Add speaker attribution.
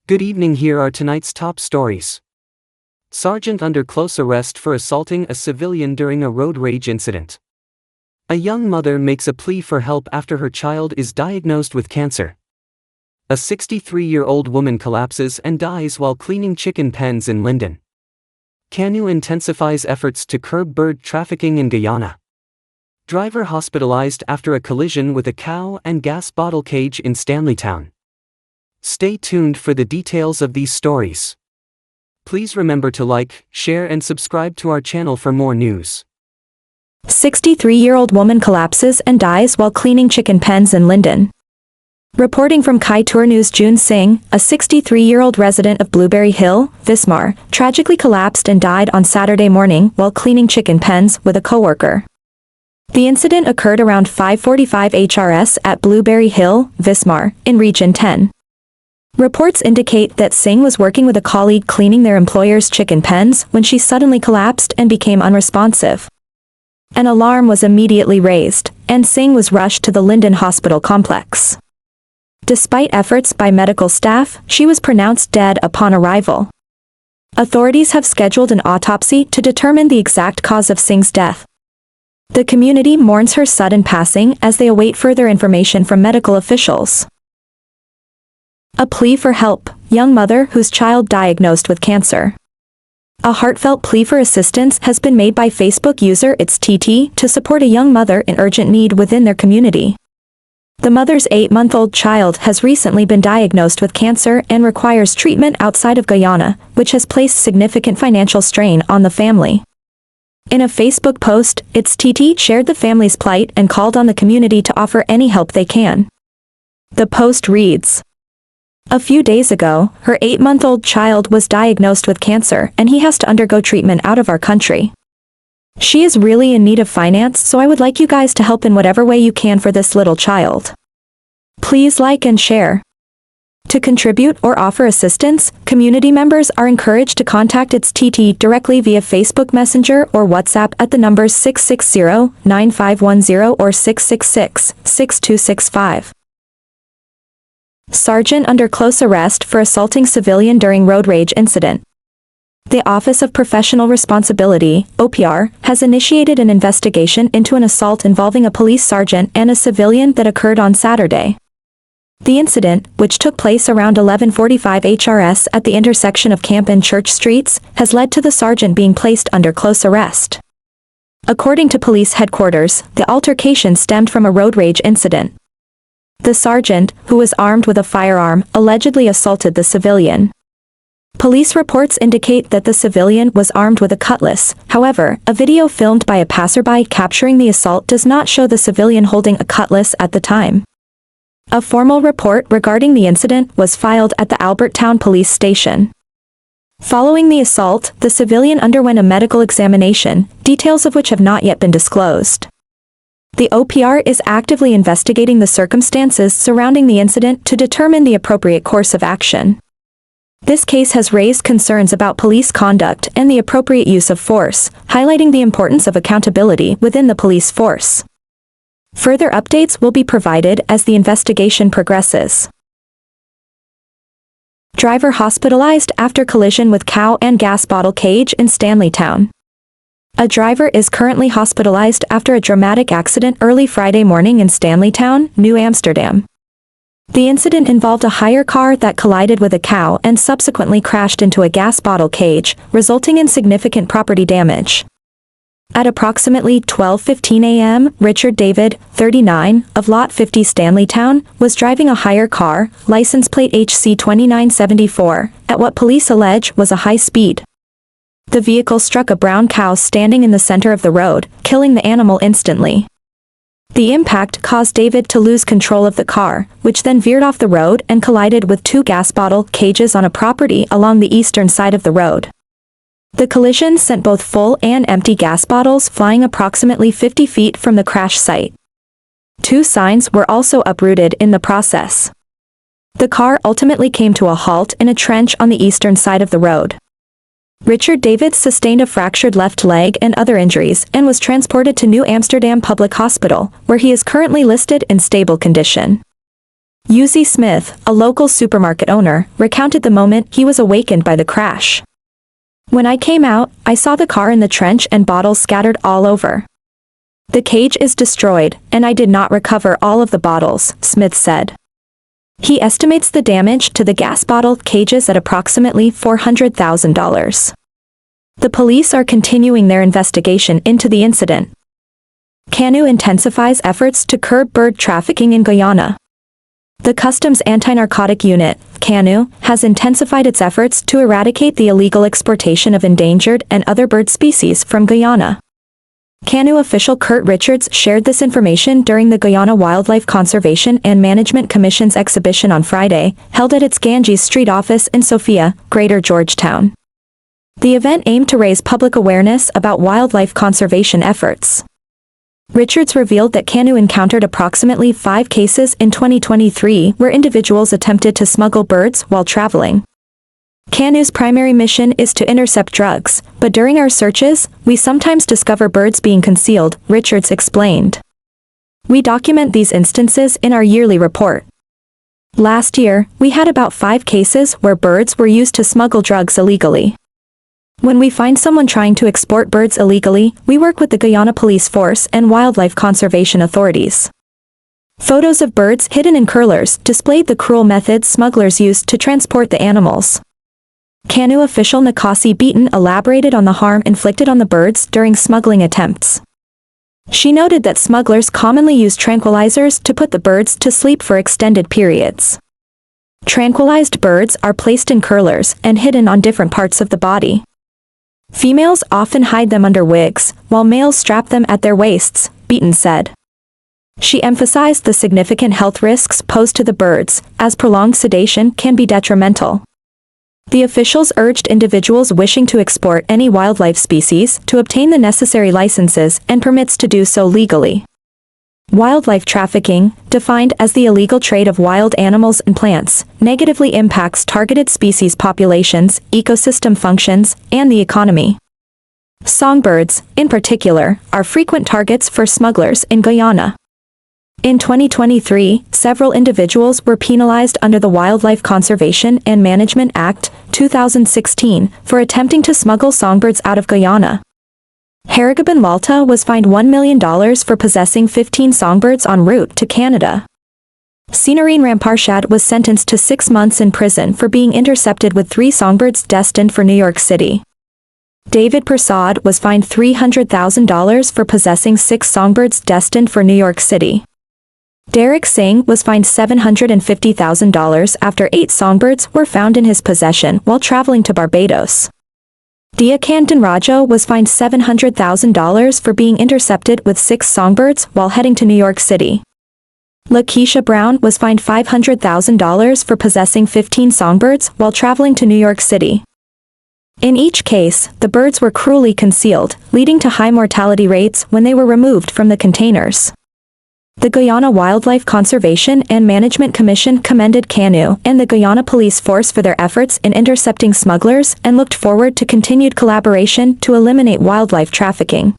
Speaker 1: Good evening, here are tonight's top stories. Sergeant under close arrest for assaulting a civilian during a road rage incident. A young mother makes a plea for help after her child is diagnosed with cancer. A 63-year-old woman collapses and dies while cleaning chicken pens in Lynon. Canu intensifies efforts to curb bird trafficking in Guyana. Driver hospitalized after a collision with a cow and gas bottle cage in Stanleytown. Stay tuned for the details of these stories. Please remember to like, share and subscribe to our channel for more news.
Speaker 2: 63-year-old woman collapses and dies while cleaning chicken pens in Lynon. Reporting from Kai Tour News, June Singh, a 63-year-old resident of Blueberry Hill, Vismar, tragically collapsed and died on Saturday morning while cleaning chicken pens with a coworker. The incident occurred around 5:45 HRS at Blueberry Hill, Vismar, in Region 10. Reports indicate that Singh was working with a colleague cleaning their employer's chicken pens when she suddenly collapsed and became unresponsive. An alarm was immediately raised, and Singh was rushed to the Lynon Hospital complex. Despite efforts by medical staff, she was pronounced dead upon arrival. Authorities have scheduled an autopsy to determine the exact cause of Singh's death. The community mourns her sudden passing as they await further information from medical officials. A plea for help, young mother whose child diagnosed with cancer. A heartfelt plea for assistance has been made by Facebook user It's TT to support a young mother in urgent need within their community. The mother's 8-month-old child has recently been diagnosed with cancer and requires treatment outside of Guyana, which has placed significant financial strain on the family. In a Facebook post, It's TT shared the family's plight and called on the community to offer any help they can. The post reads, "A few days ago, her 8-month-old child was diagnosed with cancer and he has to undergo treatment out of our country. She is really in need of finance, so I would like you guys to help in whatever way you can for this little child. Please like and share." To contribute or offer assistance, community members are encouraged to contact It's TT directly via Facebook Messenger or WhatsApp at the numbers 660-9510 or 666-6265. Sergeant under close arrest for assaulting civilian during road rage incident. The Office of Professional Responsibility, OPR, has initiated an investigation into an assault involving a police sergeant and a civilian that occurred on Saturday. The incident, which took place around 11:45 HRS at the intersection of Camp and Church Streets, has led to the sergeant being placed under close arrest. According to police headquarters, the altercation stemmed from a road rage incident. The sergeant, who was armed with a firearm, allegedly assaulted the civilian. Police reports indicate that the civilian was armed with a cutlass. However, a video filmed by a passerby capturing the assault does not show the civilian holding a cutlass at the time. A formal report regarding the incident was filed at the Albertown Police Station. Following the assault, the civilian underwent a medical examination, details of which have not yet been disclosed. The OPR is actively investigating the circumstances surrounding the incident to determine the appropriate course of action. This case has raised concerns about police conduct and the appropriate use of force, highlighting the importance of accountability within the police force. Further updates will be provided as the investigation progresses. Driver hospitalized after collision with cow and gas bottle cage in Stanleytown. A driver is currently hospitalized after a dramatic accident early Friday morning in Stanleytown, New Amsterdam. The incident involved a hire car that collided with a cow and subsequently crashed into a gas bottle cage, resulting in significant property damage. At approximately 12:15 a.m., Richard David, 39, of Lot 50 Stanleytown, was driving a hire car, license plate HC 2974, at what police allege was a high speed. The vehicle struck a brown cow standing in the center of the road, killing the animal instantly. The impact caused David to lose control of the car, which then veered off the road and collided with 2 gas bottle cages on a property along the eastern side of the road. The collision sent both full and empty gas bottles flying approximately 50 feet from the crash site. 2 signs were also uprooted in the process. The car ultimately came to a halt in a trench on the eastern side of the road. Richard David sustained a fractured left leg and other injuries and was transported to New Amsterdam Public Hospital, where he is currently listed in stable condition. UZ Smith, a local supermarket owner, recounted the moment he was awakened by the crash. "When I came out, I saw the car in the trench and bottles scattered all over. The cage is destroyed, and I did not recover all of the bottles," Smith said. He estimates the damage to the gas bottle cages at approximately $400,000. The police are continuing their investigation into the incident. CANU intensifies efforts to curb bird trafficking in Guyana. The Customs Anti-Narcotic Unit, CANU, has intensified its efforts to eradicate the illegal exportation of endangered and other bird species from Guyana. CANU official Kurt Richards shared this information during the Guyana Wildlife Conservation and Management Commission's exhibition on Friday, held at its Ganges Street office in Sophia, Greater Georgetown. The event aimed to raise public awareness about wildlife conservation efforts. Richards revealed that CANU encountered approximately 5 cases in 2023 where individuals attempted to smuggle birds while traveling. CANU's primary mission is to intercept drugs, but during our searches, we sometimes discover birds being concealed, Richards explained. We document these instances in our yearly report. Last year, we had about 5 cases where birds were used to smuggle drugs illegally. When we find someone trying to export birds illegally, we work with the Guyana Police Force and wildlife conservation authorities. Photos of birds hidden in curlers displayed the cruel methods smugglers used to transport the animals. CANU official Nakasi Beaton elaborated on the harm inflicted on the birds during smuggling attempts. She noted that smugglers commonly use tranquilizers to put the birds to sleep for extended periods. Tranquilized birds are placed in curlers and hidden on different parts of the body. Females often hide them under wigs, while males strap them at their waists, Beaton said. She emphasized the significant health risks posed to the birds, as prolonged sedation can be detrimental. The officials urged individuals wishing to export any wildlife species to obtain the necessary licenses and permits to do so legally. Wildlife trafficking, defined as the illegal trade of wild animals and plants, negatively impacts targeted species populations, ecosystem functions, and the economy. Songbirds, in particular, are frequent targets for smugglers in Guyana. In 2023, several individuals were penalized under the Wildlife Conservation and Management Act, 2016, for attempting to smuggle songbirds out of Guyana. Harrigaban Lalta was fined $1 million for possessing 15 songbirds en route to Canada. Sinarine Ramparshad was sentenced to 6 months in prison for being intercepted with 3 songbirds destined for New York City. David Prasad was fined $300,000 for possessing 6 songbirds destined for New York City. Derek Singh was fined $750,000 after 8 songbirds were found in his possession while traveling to Barbados. Diakan Dhanraja was fined $700,000 for being intercepted with 6 songbirds while heading to New York City. Lakeisha Brown was fined $500,000 for possessing 15 songbirds while traveling to New York City. In each case, the birds were cruelly concealed, leading to high mortality rates when they were removed from the containers. The Guyana Wildlife Conservation and Management Commission commended CANU and the Guyana Police Force for their efforts in intercepting smugglers and looked forward to continued collaboration to eliminate wildlife trafficking.